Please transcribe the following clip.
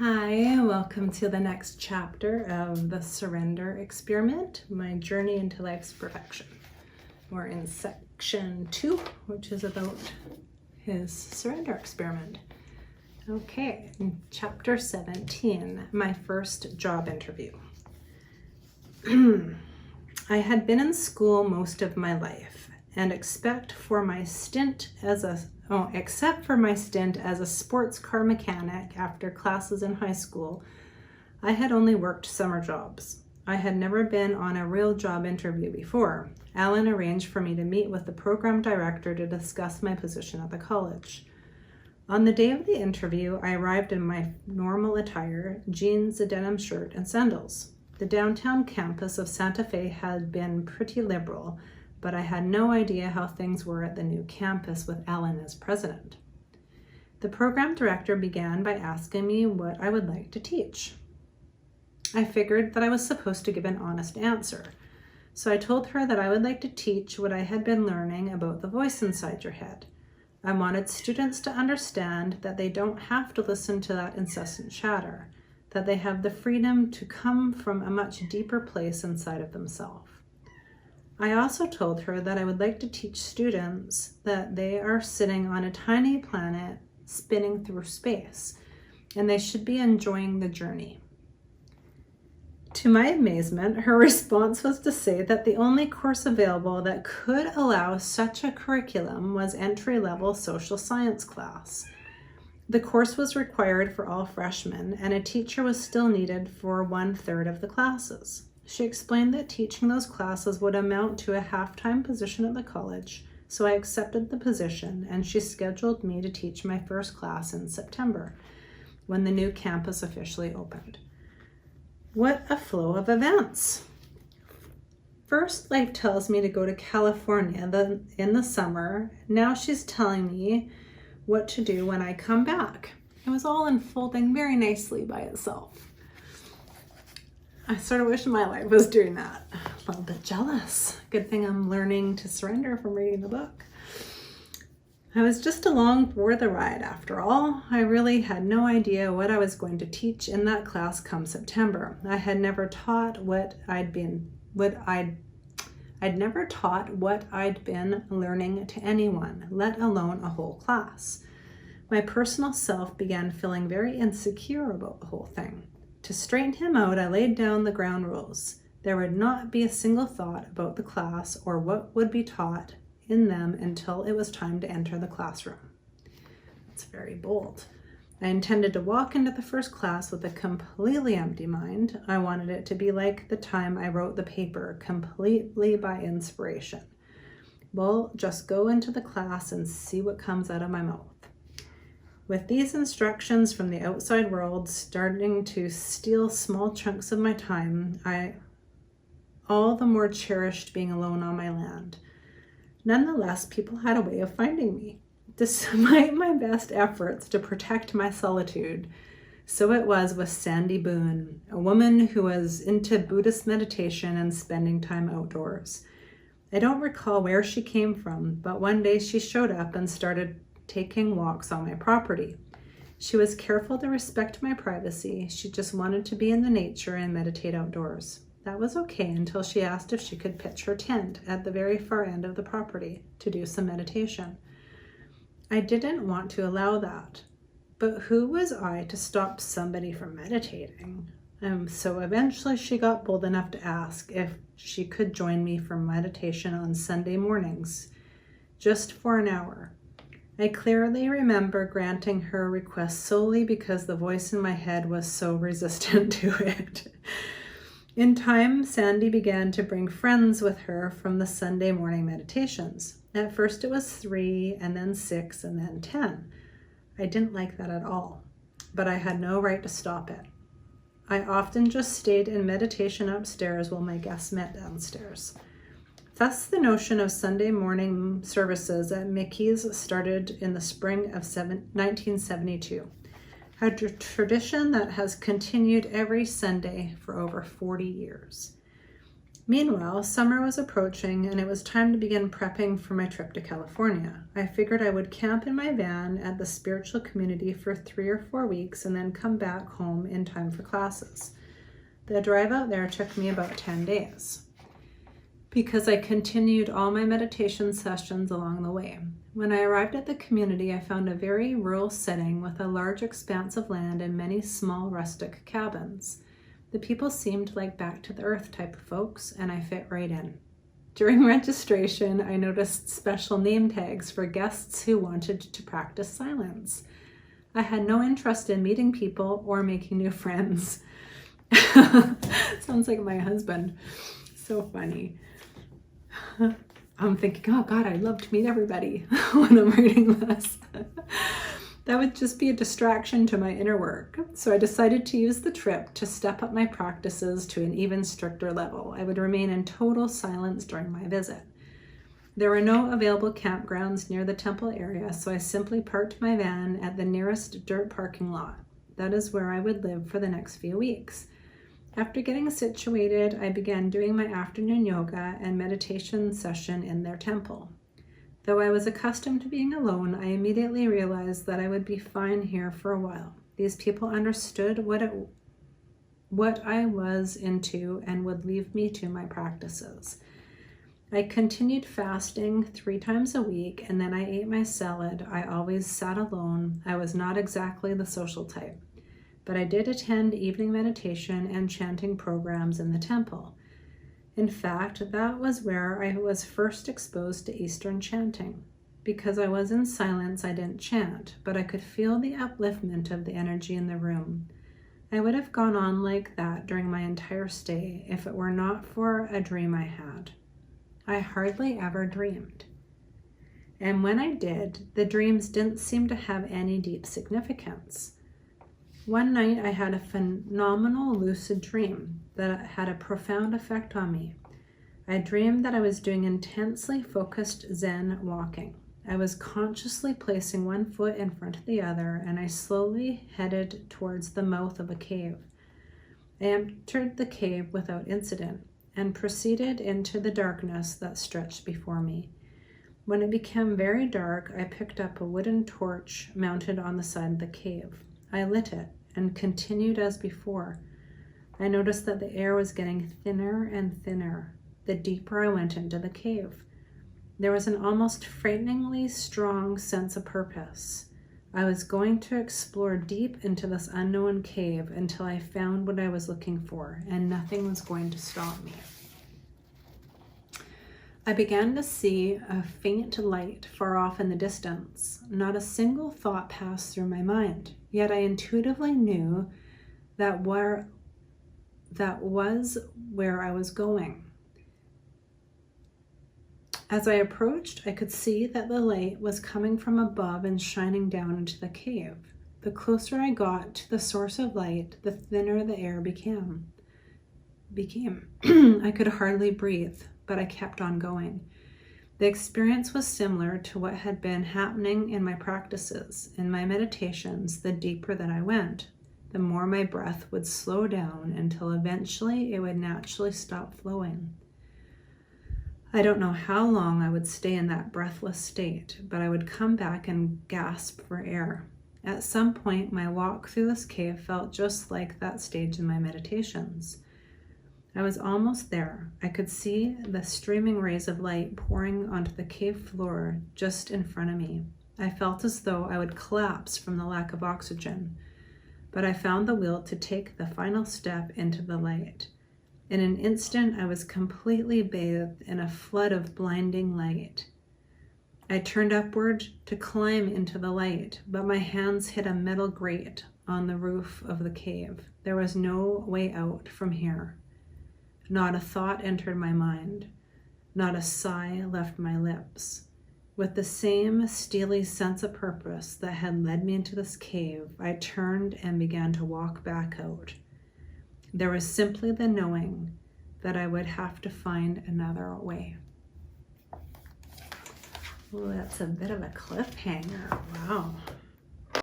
Hi, welcome to the next chapter of the Surrender Experiment, my journey into life's perfection. We're in section 2, which is about his surrender experiment. Okay, in chapter 17, my first job interview. I had been in school most of my life, and except for my stint as a sports car mechanic after classes in high school, I had only worked summer jobs. I had never been on a real job interview before. Alan arranged for me to meet with the program director to discuss my position at the college. On the day of the interview, I arrived in my normal attire, jeans, a denim shirt, and sandals. The downtown campus of Santa Fe had been pretty liberal, but I had no idea how things were at the new campus with Alan as president. The program director began by asking me what I would like to teach. I figured that I was supposed to give an honest answer, so I told her that I would like to teach what I had been learning about the voice inside your head. I wanted students to understand that they don't have to listen to that incessant chatter, that they have the freedom to come from a much deeper place inside of themselves. I also told her that I would like to teach students that they are sitting on a tiny planet spinning through space, and they should be enjoying the journey. To my amazement, her response was to say that the only course available that could allow such a curriculum was entry-level social science class. The course was required for all freshmen, and a teacher was still needed for 1/3 of the classes. She explained that teaching those classes would amount to a half-time position at the college, so I accepted the position, and she scheduled me to teach my first class in September, when the new campus officially opened. What a flow of events! First, life tells me to go to California in the summer. Now she's telling me what to do when I come back. It was all unfolding very nicely by itself. I sort of wish my life was doing that. A little bit jealous. Good thing I'm learning to surrender from reading the book. I was just along for the ride after all. I really had no idea what I was going to teach in that class come September. I had never taught what I'd been learning to anyone, let alone a whole class. My personal self began feeling very insecure about the whole thing. To straighten him out, I laid down the ground rules. There would not be a single thought about the class or what would be taught in them until it was time to enter the classroom. That's very bold. I intended to walk into the first class with a completely empty mind. I wanted it to be like the time I wrote the paper, completely by inspiration. Well, just go into the class and see what comes out of my mouth. With these instructions from the outside world starting to steal small chunks of my time, I all the more cherished being alone on my land. Nonetheless, people had a way of finding me. Despite my best efforts to protect my solitude, so it was with Sandy Boone, a woman who was into Buddhist meditation and spending time outdoors. I don't recall where she came from, but one day she showed up and started taking walks on my property. She was careful to respect my privacy. She just wanted to be in the nature and meditate outdoors. That was okay until she asked if she could pitch her tent at the very far end of the property to do some meditation. I didn't want to allow that, but who was I to stop somebody from meditating? So eventually she got bold enough to ask if she could join me for meditation on Sunday mornings, just for an hour. I clearly remember granting her request solely because the voice in my head was so resistant to it. In time, Sandy began to bring friends with her from the Sunday morning meditations. At first it was 3, and then 6, and then 10. I didn't like that at all, but I had no right to stop it. I often just stayed in meditation upstairs while my guests met downstairs. Thus, the notion of Sunday morning services at Mickey's started in the spring of 1972, a tradition that has continued every Sunday for over 40 years. Meanwhile, summer was approaching and it was time to begin prepping for my trip to California. I figured I would camp in my van at the spiritual community for 3 or 4 weeks and then come back home in time for classes. The drive out there took me about 10 days because I continued all my meditation sessions along the way. When I arrived at the community, I found a very rural setting with a large expanse of land and many small rustic cabins. The people seemed like back to the earth type of folks, and I fit right in. During registration, I noticed special name tags for guests who wanted to practice silence. I had no interest in meeting people or making new friends. Sounds like my husband. So funny. I'm thinking, oh God, I'd love to meet everybody when I'm reading this. That would just be a distraction to my inner work. So I decided to use the trip to step up my practices to an even stricter level. I would remain in total silence during my visit. There were no available campgrounds near the temple area, so I simply parked my van at the nearest dirt parking lot. That is where I would live for the next few weeks. After getting situated, I began doing my afternoon yoga and meditation session in their temple. Though I was accustomed to being alone, I immediately realized that I would be fine here for a while. These people understood what I was into and would leave me to my practices. I continued fasting 3 times a week, and then I ate my salad. I always sat alone. I was not exactly the social type, but I did attend evening meditation and chanting programs in the temple. In fact, that was where I was first exposed to Eastern chanting. Because I was in silence, I didn't chant, but I could feel the upliftment of the energy in the room. I would have gone on like that during my entire stay if it were not for a dream I had. I hardly ever dreamed. And when I did, the dreams didn't seem to have any deep significance. One night I had a phenomenal lucid dream that had a profound effect on me. I dreamed that I was doing intensely focused Zen walking. I was consciously placing one foot in front of the other, and I slowly headed towards the mouth of a cave. I entered the cave without incident and proceeded into the darkness that stretched before me. When it became very dark, I picked up a wooden torch mounted on the side of the cave. I lit it and continued as before. I noticed that the air was getting thinner and thinner the deeper I went into the cave. There was an almost frighteningly strong sense of purpose. I was going to explore deep into this unknown cave until I found what I was looking for, and nothing was going to stop me. I began to see a faint light far off in the distance. Not a single thought passed through my mind, yet I intuitively knew that was where I was going. As I approached, I could see that the light was coming from above and shining down into the cave. The closer I got to the source of light, the thinner the air became. I could hardly breathe, but I kept on going. The experience was similar to what had been happening in my practices. In my meditations, the deeper that I went, the more my breath would slow down until eventually it would naturally stop flowing. I don't know how long I would stay in that breathless state, but I would come back and gasp for air. At some point, my walk through this cave felt just like that stage in my meditations. I was almost there. I could see the streaming rays of light pouring onto the cave floor just in front of me. I felt as though I would collapse from the lack of oxygen, but I found the will to take the final step into the light. In an instant, I was completely bathed in a flood of blinding light. I turned upward to climb into the light, but my hands hit a metal grate on the roof of the cave. There was no way out from here. Not a thought entered my mind. Not a sigh left my lips. With the same steely sense of purpose that had led me into this cave, I turned and began to walk back out. There was simply the knowing that I would have to find another way. Well, that's a bit of a cliffhanger. Wow.